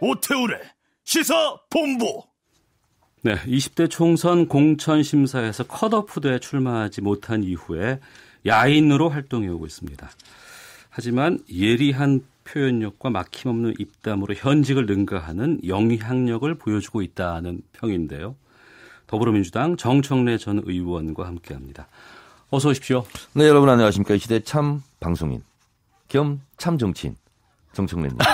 오태우래 시사본부. 네, 20대 총선 공천심사에서 컷오프대에 출마하지 못한 이후에 야인으로 활동해오고 있습니다. 하지만 예리한 표현력과 막힘없는 입담으로 현직을 능가하는 영향력을 보여주고 있다는 평인데요. 더불어민주당 정청래 전 의원과 함께합니다. 어서 오십시오. 네, 여러분 안녕하십니까. 이 시대 참 방송인 겸 참 정치인 정청래입니다.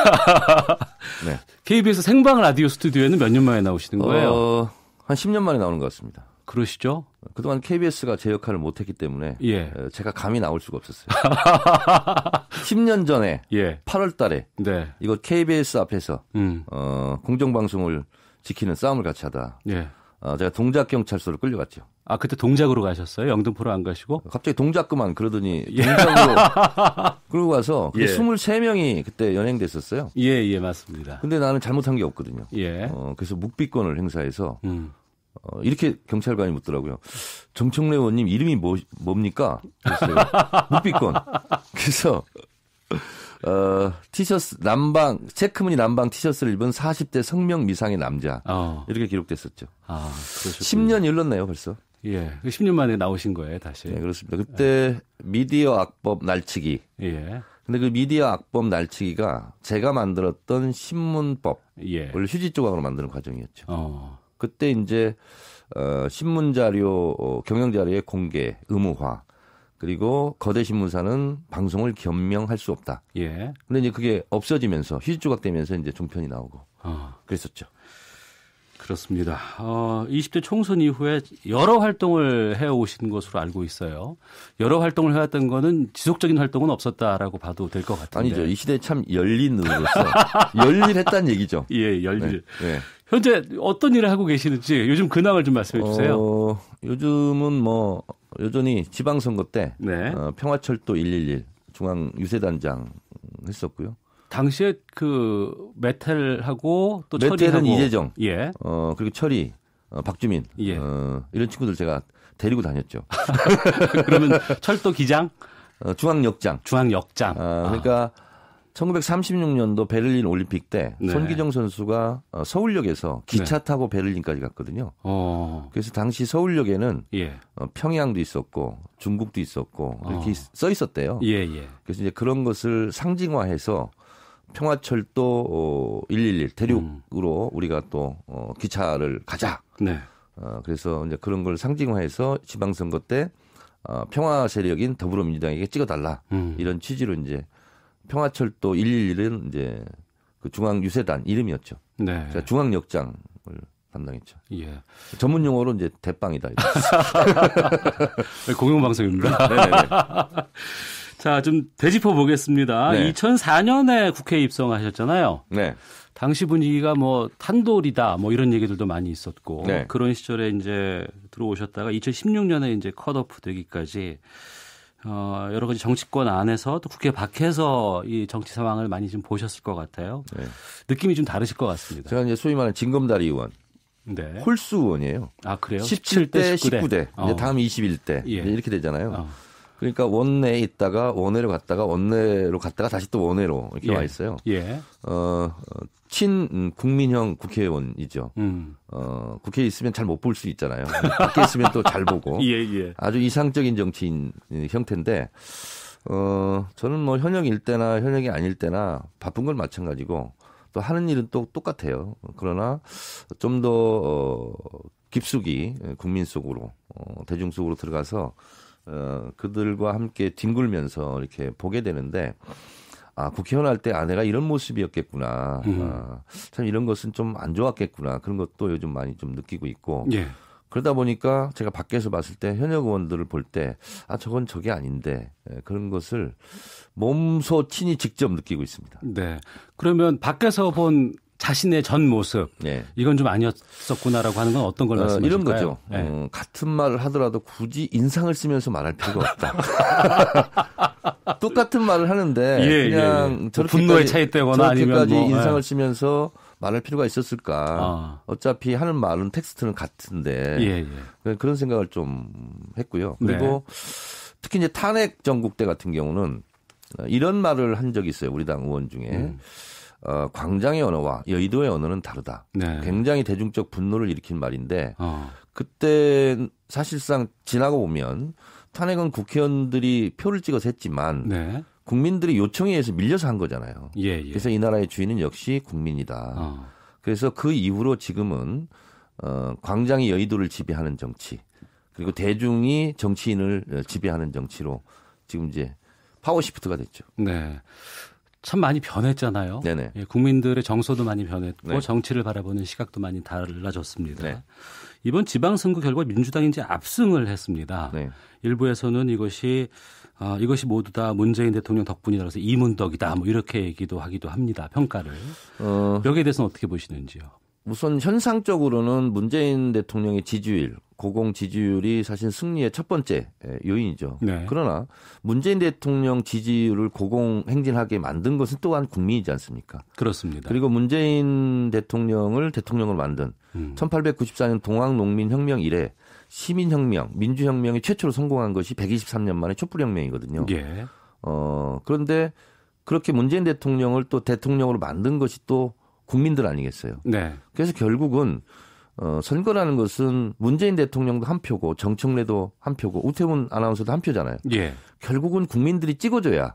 네. KBS 생방 라디오 스튜디오에는 몇 년 만에 나오시는 거예요? 한 10년 만에 나오는 것 같습니다. 그러시죠? 그동안 KBS가 제 역할을 못했기 때문에 예. 제가 감히 나올 수가 없었어요. 10년 전에 예. 8월 달에 네. 이거 KBS 앞에서 공정방송을 지키는 싸움을 같이 하다 예. 제가 동작경찰서로 끌려갔죠. 아, 그때 동작으로 가셨어요? 영등포로 안 가시고? 갑자기 동작 그만 그러더니 동작으로 끌고 가서 예. 23명이 그때 연행됐었어요. 예, 맞습니다. 근데 나는 잘못한 게 없거든요. 예. 그래서 묵비권을 행사해서 이렇게 경찰관이 묻더라고요. 정청래 의원님 이름이 뭡니까? 그랬어요. 묵비권. 그래서 티셔츠 남방 체크무늬 남방 티셔츠를 입은 40대 성명 미상의 남자 이렇게 기록됐었죠. 아, 10년이 흘렀네요 벌써. 예, 10년 만에 나오신 거예요 다시. 네, 그렇습니다. 그때 미디어 악법 날치기. 예. 근데 그 미디어 악법 날치기가 제가 만들었던 신문법을 휴지 조각으로 만드는 과정이었죠. 그때 이제 신문 자료, 경영 자료의 공개 의무화. 그리고 거대 신문사는 방송을 겸명할 수 없다. 예. 근데 이제 그게 없어지면서 휴지 조각 되면서 이제 종편이 나오고 그랬었죠. 그렇습니다. 20대 총선 이후에 여러 활동을 해오신 것으로 알고 있어요. 여러 활동을 해왔던 거는 지속적인 활동은 없었다라고 봐도 될 것 같은데. 아니죠. 이 시대에 참 열린으로서 열일했다는 얘기죠. 예, 열일. 네. 현재 어떤 일을 하고 계시는지 요즘 근황을 좀 말씀해 주세요. 요즘은 뭐 여전히 지방선거 때 평화철도 111 중앙 유세단장 했었고요. 당시에 그 메텔하고 또 메텔은 철이하고 이재정, 예. 그리고 철이, 박주민, 예. 이런 친구들 제가 데리고 다녔죠. 그러면 철도 기장, 중앙역장. 그러니까 1936년도 베를린 올림픽 때 손기정 선수가 서울역에서 기차 타고 베를린까지 갔거든요. 그래서 당시 서울역에는 평양도 있었고 중국도 있었고 이렇게 써 있었대요. 그래서 이제 그런 것을 상징화해서 평화철도 111 대륙으로 우리가 또 기차를 가자. 그래서 이제 그런 걸 상징화해서 지방선거 때 평화 세력인 더불어민주당에게 찍어달라 이런 취지로 이제 평화철도 111은 이제 그 중앙유세단 이름이었죠. 제가 중앙역장을 담당했죠. 예. 전문 용어로 이제 대빵이다. 공영방송입니다. 네네네. 자, 좀 되짚어 보겠습니다. 2004년에 국회에 입성하셨잖아요. 네. 당시 분위기가 뭐 탄돌이다 뭐 이런 얘기들도 많이 있었고 그런 시절에 이제 들어오셨다가 2016년에 이제 컷오프 되기까지 여러 가지 정치권 안에서 또 국회 밖에서 이 정치 상황을 많이 좀 보셨을 것 같아요. 느낌이 좀 다르실 것 같습니다. 제가 이제 소위 말하는 징검다리 의원, 홀수 의원이에요. 아, 그래요? 17대 19대, 이제 다음 21대 이렇게 되잖아요. 그러니까 원내에 있다가 원내로 갔다가 다시 또 원내로 이렇게 와 있어요. 친 국민형 국회의원이죠. 국회에 있으면 잘 못 볼 수 있잖아요. 밖에 있으면 또 잘 보고. 아주 이상적인 정치인 형태인데, 저는 뭐 현역일 때나 현역이 아닐 때나 바쁜 건 마찬가지고 또 하는 일은 또 똑같아요. 그러나 좀 더 깊숙이 국민 속으로 대중 속으로 들어가서 그들과 함께 뒹굴면서 이렇게 보게 되는데 국회의원 할 때 아내가 이런 모습이었겠구나. 참 이런 것은 좀 안 좋았겠구나. 그런 것도 요즘 많이 좀 느끼고 있고. 그러다 보니까 제가 밖에서 봤을 때 현역 의원들을 볼 때 저건 저게 아닌데 그런 것을 몸소 친히 직접 느끼고 있습니다. 네. 그러면 밖에서 본 자신의 전 모습 이건 좀 아니었었구나라고 하는 건 어떤 걸 말씀하실까요? 이런 거죠. 같은 말을 하더라도 굳이 인상을 쓰면서 말할 필요가 없다. 똑같은 말을 하는데 그냥 저렇게까지, 분노의 차이 때거나 저렇게까지 아니면 인상을 쓰면서 말할 필요가 있었을까. 어차피 하는 말은 텍스트는 같은데 그런 생각을 좀 했고요. 그리고 특히 이제 탄핵 전국 때 같은 경우는 이런 말을 한 적이 있어요. 우리 당 의원 중에. 광장의 언어와 여의도의 언어는 다르다. 네. 굉장히 대중적 분노를 일으킨 말인데 그때 사실상 지나고 보면 탄핵은 국회의원들이 표를 찍어서 했지만 네. 국민들이 요청에 의해서 밀려서 한 거잖아요. 예. 그래서 이 나라의 주인은 역시 국민이다. 그래서 그 이후로 지금은 광장이 여의도를 지배하는 정치 그리고 대중이 정치인을 지배하는 정치로 지금 이제 파워 시프트가 됐죠. 네. 참 많이 변했잖아요. 네네. 예, 국민들의 정서도 많이 변했고 네. 정치를 바라보는 시각도 많이 달라졌습니다. 네. 이번 지방선거 결과 민주당이 이제 압승을 했습니다. 네. 일부에서는 이것이 모두 다 문재인 대통령 덕분이라서 이문덕이다 뭐 이렇게 얘기도 하기도 합니다. 평가를. 여기에 대해서는 어떻게 보시는지요? 우선 현상적으로는 문재인 대통령의 지지율, 고공 지지율이 사실 승리의 첫 번째 요인이죠. 네. 그러나 문재인 대통령 지지율을 고공 행진하게 만든 것은 또한 국민이지 않습니까? 그렇습니다. 그리고 문재인 대통령을 대통령으로 만든 1894년 동학농민혁명 이래 시민혁명, 민주혁명이 최초로 성공한 것이 123년 만에 촛불혁명이거든요. 예. 그런데 그렇게 문재인 대통령을 또 대통령으로 만든 것이 또 국민들 아니겠어요. 네. 그래서 결국은 선거라는 것은 문재인 대통령도 한 표고 정청래도 한 표고 우태훈 아나운서도 한 표잖아요. 예. 결국은 국민들이 찍어줘야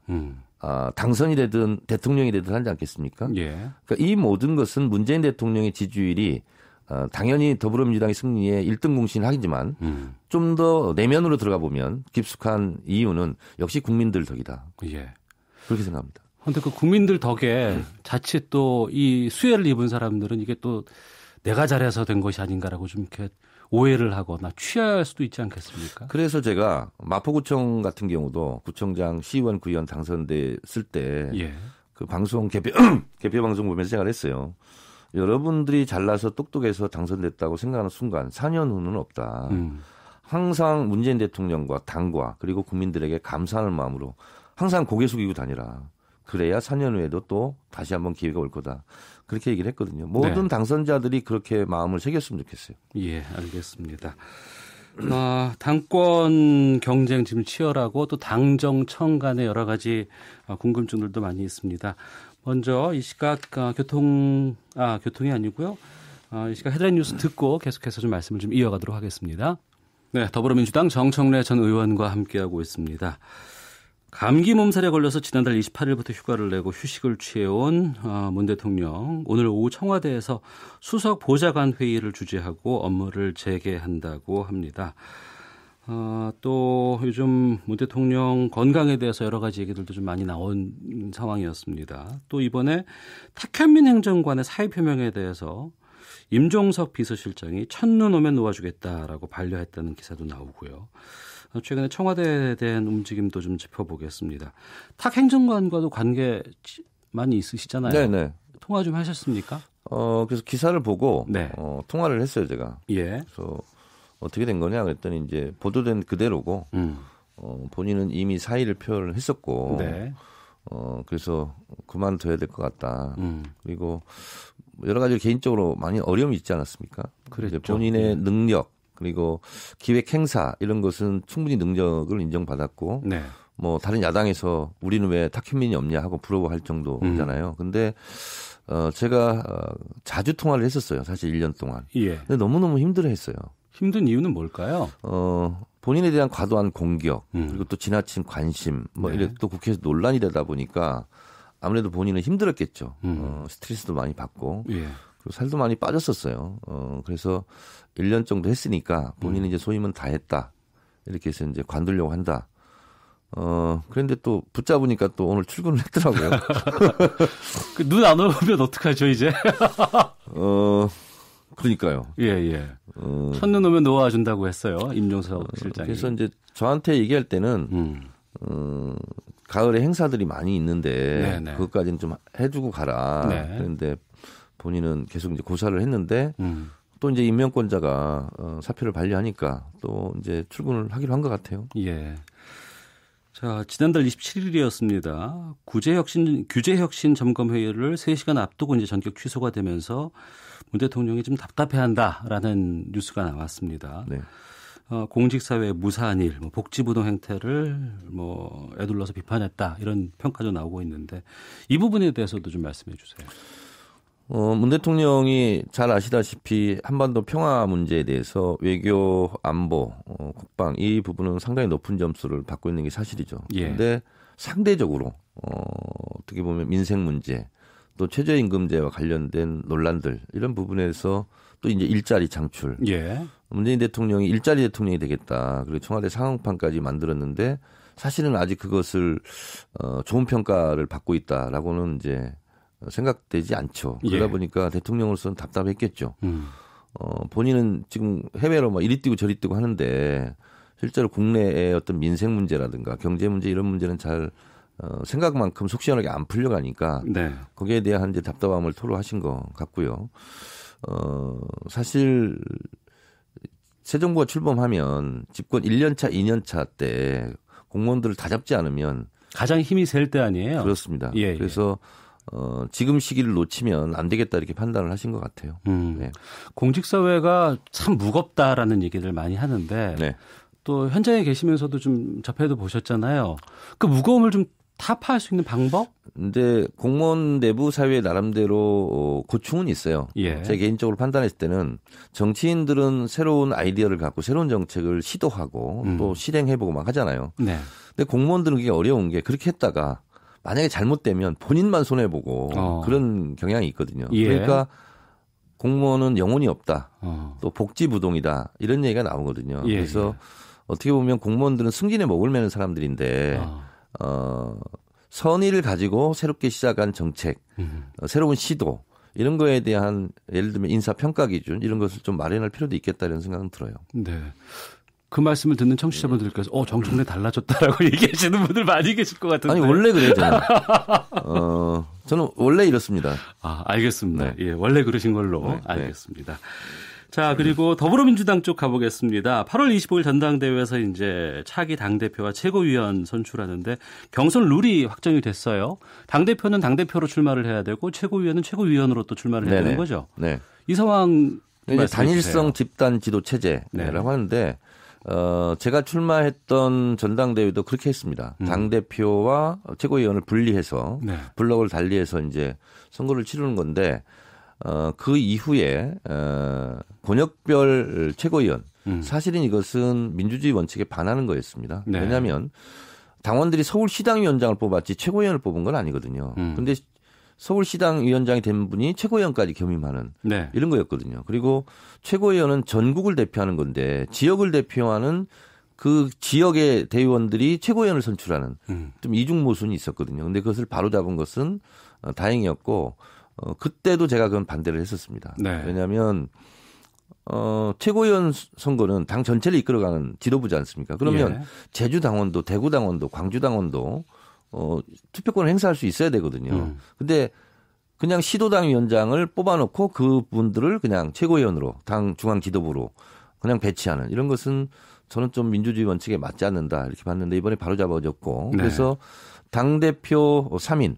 당선이 되든 대통령이 되든 하지 않겠습니까? 예. 그러니까 이 모든 것은 문재인 대통령의 지지율이 당연히 더불어민주당의 승리에 1등 공신을 하지만 좀 더 내면으로 들어가 보면 깊숙한 이유는 역시 국민들 덕이다. 예. 그렇게 생각합니다. 그런데 그 국민들 덕에 자칫 또 이 수혜를 입은 사람들은 이게 또 내가 잘해서 된 것이 아닌가라고 좀 이렇게 오해를 하거나 취할 수도 있지 않겠습니까? 그래서 제가 마포구청 같은 경우도 구청장, 시의원, 구의원 당선됐을 때 그 방송 개표 방송 보면서 생각을 했어요. 여러분들이 잘나서 똑똑해서 당선됐다고 생각하는 순간 4년 후는 없다. 항상 문재인 대통령과 당과 그리고 국민들에게 감사하는 마음으로 항상 고개 숙이고 다니라. 그래야 4년 후에도 또 다시 한번 기회가 올 거다. 그렇게 얘기를 했거든요. 모든 당선자들이 그렇게 마음을 새겼으면 좋겠어요. 예, 알겠습니다. 당권 경쟁 지금 치열하고 또 당정청 간의 여러 가지 궁금증들도 많이 있습니다. 먼저 이 시각 교통이 아니고요. 이 시각 헤드라인 뉴스 듣고 계속해서 좀 말씀을 좀 이어가도록 하겠습니다. 네, 더불어민주당 정청래 전 의원과 함께하고 있습니다. 감기 몸살에 걸려서 지난달 28일부터 휴가를 내고 휴식을 취해온 문 대통령 오늘 오후 청와대에서 수석 보좌관 회의를 주재하고 업무를 재개한다고 합니다. 또 요즘 문 대통령 건강에 대해서 여러 가지 얘기들도 좀 많이 나온 상황이었습니다. 또 이번에 탁현민 행정관의 사의 표명에 대해서 임종석 비서실장이 첫눈 오면 놓아주겠다라고 반려했다는 기사도 나오고요. 최근에 청와대에 대한 움직임도 좀 짚어보겠습니다. 탁 행정관과도 관계 많이 있으시잖아요. 네네. 통화 좀 하셨습니까? 그래서 기사를 보고 통화를 했어요, 제가. 예. 그래서 어떻게 된 거냐 그랬더니 이제 보도된 그대로고 본인은 이미 사의를 표현을 했었고 그래서 그만둬야 될 것 같다. 그리고 여러 가지 개인적으로 많이 어려움이 있지 않았습니까? 그래서 본인의 능력 그리고 기획 행사 이런 것은 충분히 능력을 인정받았고 뭐 다른 야당에서 우리는 왜 탁현민이 없냐 하고 부러워할 정도잖아요. 근데 제가 자주 통화를 했었어요. 사실 1년 동안. 예. 근데 너무너무 힘들어했어요. 힘든 이유는 뭘까요? 본인에 대한 과도한 공격 그리고 또 지나친 관심 뭐 이래 또 국회에서 논란이 되다 보니까 아무래도 본인은 힘들었겠죠. 스트레스도 많이 받고 그리고 살도 많이 빠졌었어요. 그래서 1년 정도 했으니까 본인은 이제 소임은 다 했다. 이렇게 해서 이제 관두려고 한다. 그런데 또 붙잡으니까 또 오늘 출근을 했더라고요. 눈 안 오면 어떡하죠, 이제? 그러니까요. 예. 첫눈 오면 놓아준다고 했어요, 임종석 실장이. 그래서 이제 저한테 얘기할 때는, 가을에 행사들이 많이 있는데, 그것까지는 좀 해주고 가라. 그런데 본인은 계속 이제 고사를 했는데, 또 이제 임명권자가 사표를 반려하니까 또 이제 출근을 하기로 한 것 같아요. 예. 자, 지난달 27일이었습니다. 규제혁신 점검회의를 3시간 앞두고 이제 전격 취소가 되면서 문 대통령이 좀 답답해한다라는 뉴스가 나왔습니다. 공직사회의 무사한 일, 복지부동 행태를 에둘러서 비판했다 이런 평가도 나오고 있는데 이 부분에 대해서도 좀 말씀해 주세요. 문 대통령이 잘 아시다시피 한반도 평화 문제에 대해서 외교, 안보, 국방 이 부분은 상당히 높은 점수를 받고 있는 게 사실이죠. 그런데 예. 상대적으로 어떻게 보면 민생 문제 또 최저임금제와 관련된 논란들 이런 부분에서 또 이제 일자리 창출. 예. 문재인 대통령이 일자리 대통령이 되겠다. 그리고 청와대 상황판까지 만들었는데 사실은 아직 그것을 좋은 평가를 받고 있다라고는 이제 생각되지 않죠. 그러다 예. 보니까 대통령으로서는 답답했겠죠. 본인은 지금 해외로 막 이리 뛰고 저리 뛰고 하는데 실제로 국내의 어떤 민생 문제라든가 경제 문제 이런 문제는 잘 생각만큼 속 시원하게 안 풀려가니까 네. 거기에 대한 이제 답답함을 토로하신 것 같고요. 사실 새 정부가 출범하면 집권 1년차, 2년차 때 공무원들을 다 잡지 않으면 가장 힘이 셀 때 아니에요? 그렇습니다. 예, 그래서 지금 시기를 놓치면 안 되겠다 이렇게 판단을 하신 것 같아요. 네. 공직사회가 참 무겁다라는 얘기를 많이 하는데 네. 또 현장에 계시면서도 좀 접해도 보셨잖아요. 그 무거움을 좀 타파할 수 있는 방법? 근데 공무원 내부 사회의 나름대로 고충은 있어요. 예. 제 개인적으로 판단했을 때는 정치인들은 새로운 아이디어를 갖고 새로운 정책을 시도하고 또 실행해보고 막 하잖아요. 네. 근데 공무원들은 그게 어려운 게 그렇게 했다가 만약에 잘못되면 본인만 손해보고 그런 경향이 있거든요. 예. 그러니까 공무원은 영혼이 없다. 또 복지부동이다. 이런 얘기가 나오거든요. 예. 그래서 어떻게 보면 공무원들은 승진에 목을 매는 사람들인데 선의를 가지고 새롭게 시작한 정책, 새로운 시도 이런 거에 대한 예를 들면 인사평가 기준 이런 것을 좀 마련할 필요도 있겠다 이런 생각은 들어요. 네. 그 말씀을 듣는 청취자분들께서 정청래 달라졌다라고 얘기하시는 분들 많이 계실 것 같은데. 아니 원래 그래요 저는. 저는 원래 이렇습니다. 알겠습니다. 네. 예, 원래 그러신 걸로 네. 알겠습니다. 자, 그리고 더불어민주당 쪽 가보겠습니다. 8월 25일 전당대회에서 이제 차기 당대표와 최고위원 선출하는데 경선 룰이 확정이 됐어요. 당대표는 당대표로 출마를 해야 되고 최고위원은 최고위원으로 또 출마를 해야 되는 거죠. 네. 이 상황 이제 단일성 집단 지도 체제라고 하는데 제가 출마했던 전당대회도 그렇게 했습니다. 당대표와 최고위원을 분리해서 블록을 달리해서 이제 선거를 치르는 건데 그 이후에 권역별 최고위원 사실은 이것은 민주주의 원칙에 반하는 거였습니다. 네. 왜냐하면 당원들이 서울시당위원장을 뽑았지 최고위원을 뽑은 건 아니거든요. 그런데 서울시당위원장이 된 분이 최고위원까지 겸임하는 이런 거였거든요. 그리고 최고위원은 전국을 대표하는 건데 지역을 대표하는 그 지역의 대의원들이 최고위원을 선출하는 좀 이중모순이 있었거든요. 그런데 그것을 바로잡은 것은 다행이었고 그때도 제가 그건 반대를 했었습니다. 네. 왜냐하면 최고위원 선거는 당 전체를 이끌어가는 지도부지 않습니까? 그러면 제주 당원도 대구 당원도 광주 당원도 투표권을 행사할 수 있어야 되거든요. 근데 그냥 시도당 위원장을 뽑아놓고 그분들을 그냥 최고위원으로 당 중앙 지도부로 그냥 배치하는 이런 것은 저는 좀 민주주의 원칙에 맞지 않는다 이렇게 봤는데 이번에 바로 잡아졌고 그래서 당대표 3인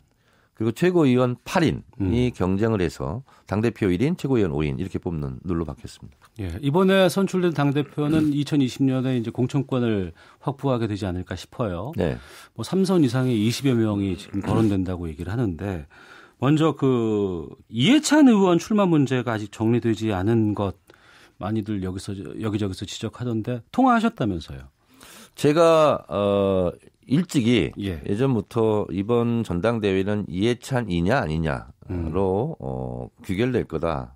그리고 최고위원 8인이 경쟁을 해서 당대표 1인, 최고위원 5인 이렇게 뽑는 룰로 바뀌었습니다. 예, 이번에 선출된 당대표는 2020년에 이제 공천권을 확보하게 되지 않을까 싶어요. 네. 뭐 3선 이상의 20여 명이 지금 거론된다고 얘기를 하는데 먼저 그 이해찬 의원 출마 문제가 아직 정리되지 않은 것 많이들 여기저기서 지적하던데 통화하셨다면서요? 제가 일찍이 예전부터 이번 전당대회는 이해찬이냐 아니냐로 규결될 거다.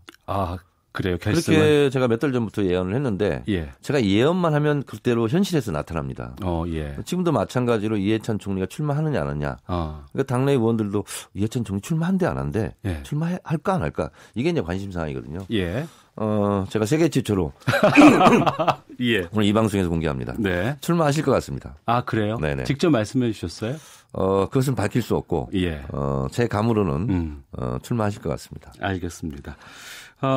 그래요? 결승은? 그렇게 제가 몇 달 전부터 예언을 했는데 제가 예언만 하면 그대로 현실에서 나타납니다. 지금도 마찬가지로 이해찬 총리가 출마하느냐 안 하느냐. 그러니까 당내 의원들도 이해찬 총리 출마한대 안 한대. 출마할까 안 할까. 이게 이제 관심사항이거든요. 제가 세계 최초로 오늘 이 방송에서 공개합니다. 출마하실 것 같습니다. 그래요? 네네. 직접 말씀해 주셨어요? 그것은 밝힐 수 없고 제 감으로는 출마하실 것 같습니다. 알겠습니다.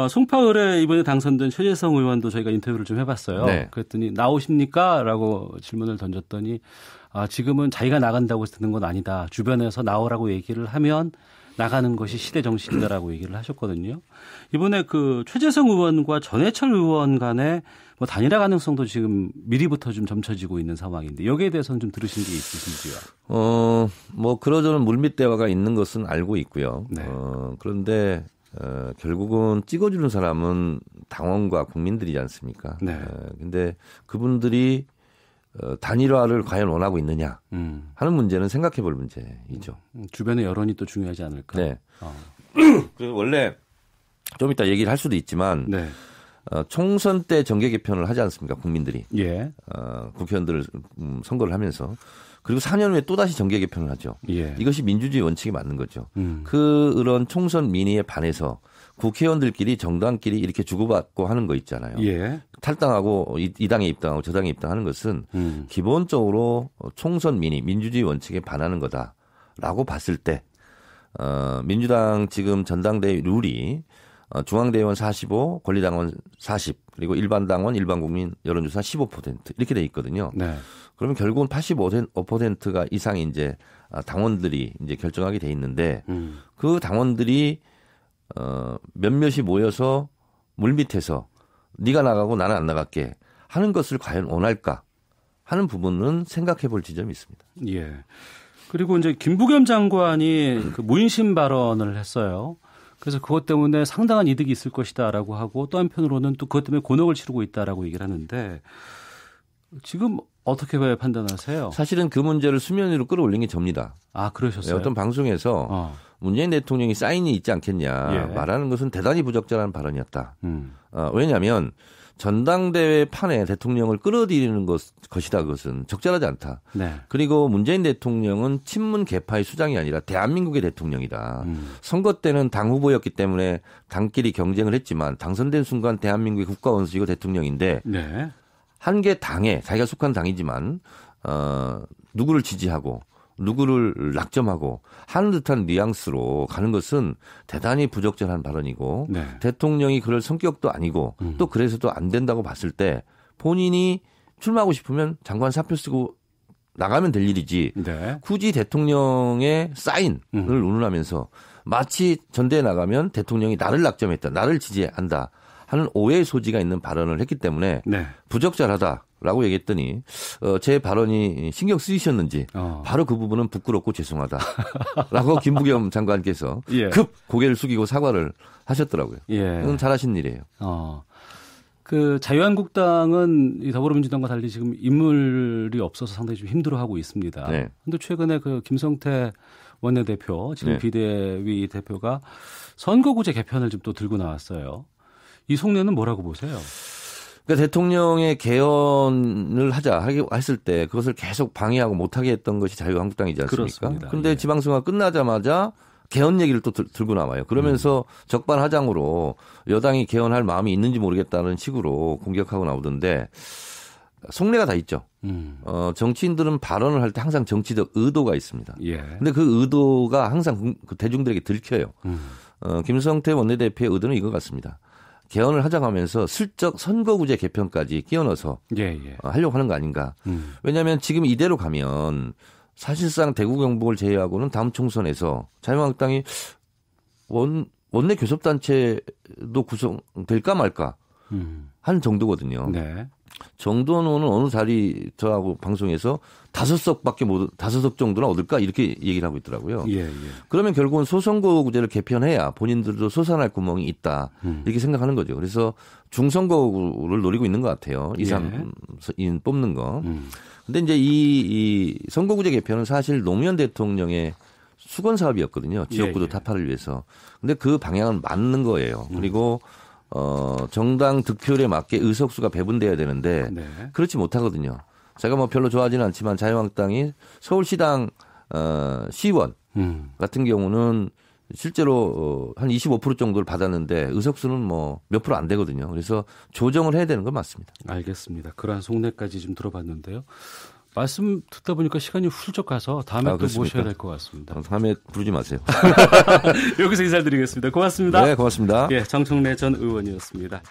송파을에 이번에 당선된 최재성 의원도 저희가 인터뷰를 좀 해봤어요. 그랬더니 나오십니까? 라고 질문을 던졌더니 지금은 자기가 나간다고 해서 듣는 건 아니다. 주변에서 나오라고 얘기를 하면 나가는 것이 시대 정신이다라고 얘기를 하셨거든요. 이번에 그 최재성 의원과 전해철 의원 간의 뭐 단일화 가능성도 지금 미리부터 좀 점쳐지고 있는 상황인데 여기에 대해서는 좀 들으신 게 있으신지요? 뭐 그러저런 물밑 대화가 있는 것은 알고 있고요. 네. 그런데 결국은 찍어주는 사람은 당원과 국민들이지 않습니까? 네. 근데 그분들이 단일화를 과연 원하고 있느냐 하는 문제는 생각해 볼 문제이죠. 주변의 여론이 또 중요하지 않을까? 네. 그리고 원래 좀 이따 얘기를 할 수도 있지만 네. 총선 때 정계 개편을 하지 않습니까? 국민들이. 예. 국회의원들을 선거를 하면서. 그리고 4년 후에 또다시 정계 개편을 하죠. 예. 이것이 민주주의 원칙이 맞는 거죠. 그런 총선 민의에 반해서 국회의원들끼리 정당끼리 이렇게 주고받고 하는 거 있잖아요. 예. 탈당하고 이 당에 입당하고 저 당에 입당하는 것은 기본적으로 총선 민의, 민주주의 원칙에 반하는 거다라고 봤을 때 민주당 지금 전당대회 룰이 중앙대의원 45, 권리당원 40, 그리고 일반당원, 일반국민 여론조사 15% 이렇게 돼 있거든요. 네. 그러면 결국은 85%가 이상이 이제 당원들이 이제 결정하게 돼 있는데 그 당원들이 몇몇이 모여서 물밑에서 네가 나가고 나는 안 나갈게 하는 것을 과연 원할까 하는 부분은 생각해 볼 지점이 있습니다. 예. 그리고 이제 김부겸 장관이 그 무인심 발언을 했어요. 그래서 그것 때문에 상당한 이득이 있을 것이다라고 하고 또 한편으로는 또 그것 때문에 곤혹을 치르고 있다라고 얘기를 하는데 지금 어떻게 판단하세요? 사실은 그 문제를 수면 위로 끌어올린 게 접니다. 아, 그러셨어요? 어떤 방송에서 문재인 대통령이 사인이 있지 않겠냐 말하는 것은 대단히 부적절한 발언이었다. 왜냐하면 전당대회 판에 대통령을 끌어들이는 것이다. 그것은 적절하지 않다. 네. 그리고 문재인 대통령은 친문 계파의 수장이 아니라 대한민국의 대통령이다. 선거 때는 당 후보였기 때문에 당끼리 경쟁을 했지만 당선된 순간 대한민국의 국가원수이고 대통령인데 네. 한 개 당에 자기가 속한 당이지만 누구를 지지하고 누구를 낙점하고 하는 듯한 뉘앙스로 가는 것은 대단히 부적절한 발언이고 네. 대통령이 그럴 성격도 아니고 또 그래서도 안 된다고 봤을 때 본인이 출마하고 싶으면 장관 사표 쓰고 나가면 될 일이지 네. 굳이 대통령의 사인을 운운하면서 마치 전대에 나가면 대통령이 나를 낙점했다. 나를 지지한다. 하는 오해의 소지가 있는 발언을 했기 때문에 네. 부적절하다라고 얘기했더니 제 발언이 신경 쓰이셨는지 바로 그 부분은 부끄럽고 죄송하다라고 김부겸 장관께서 예. 급 고개를 숙이고 사과를 하셨더라고요. 예. 그건 잘하신 일이에요. 그 자유한국당은 이 더불어민주당과 달리 지금 인물이 없어서 상당히 좀 힘들어하고 있습니다. 네. 그런데 최근에 그 김성태 원내대표 지금 네. 비대위 대표가 선거구제 개편을 좀 또 들고 나왔어요. 이 속내는 뭐라고 보세요? 그러니까 대통령의 개헌을 하자 했을 때 그것을 계속 방해하고 못하게 했던 것이 자유한국당이지 않습니까? 그런데 예. 지방선거가 끝나자마자 개헌 얘기를 또 들고 나와요. 그러면서 적반하장으로 여당이 개헌할 마음이 있는지 모르겠다는 식으로 공격하고 나오던데 속내가 다 있죠. 정치인들은 발언을 할 때 항상 정치적 의도가 있습니다. 그런데 예. 그 의도가 항상 대중들에게 들켜요. 김성태 원내대표의 의도는 이거 같습니다. 개헌을 하자면서 슬쩍 선거구제 개편까지 끼워 넣어서 하려고 하는 거 아닌가. 왜냐하면 지금 이대로 가면 사실상 대구 경북을 제외하고는 다음 총선에서 자유한국당이 원내 교섭단체도 구성될까 말까 한 정도거든요. 네. 정도는 어느 자리 저하고 방송에서 5석 정도나 얻을까 이렇게 얘기를 하고 있더라고요. 예. 그러면 결국은 소선거구제를 개편해야 본인들도 소산할 구멍이 있다 이렇게 생각하는 거죠. 그래서 중선거구를 노리고 있는 것 같아요. 2, 3인 뽑는 거. 근데 이제 이 선거구제 개편은 사실 노무현 대통령의 수건 사업이었거든요. 지역구도 타파를 위해서. 근데 그 방향은 맞는 거예요. 그리고 정당 득표율에 맞게 의석수가 배분돼야 되는데 그렇지 못하거든요. 제가 뭐 별로 좋아하지는 않지만 자유한국당이 서울시당 시의원 같은 경우는 실제로 한 25% 정도를 받았는데 의석수는 뭐 몇 프로 안 되거든요. 그래서 조정을 해야 되는 건 맞습니다. 알겠습니다. 그러한 속내까지 좀 들어봤는데요. 말씀 듣다 보니까 시간이 훌쩍 가서 다음에 또 모셔야 될 것 같습니다. 다음에 부르지 마세요. 여기서 인사드리겠습니다. 고맙습니다. 네, 고맙습니다. 예, 정청래 전 의원이었습니다.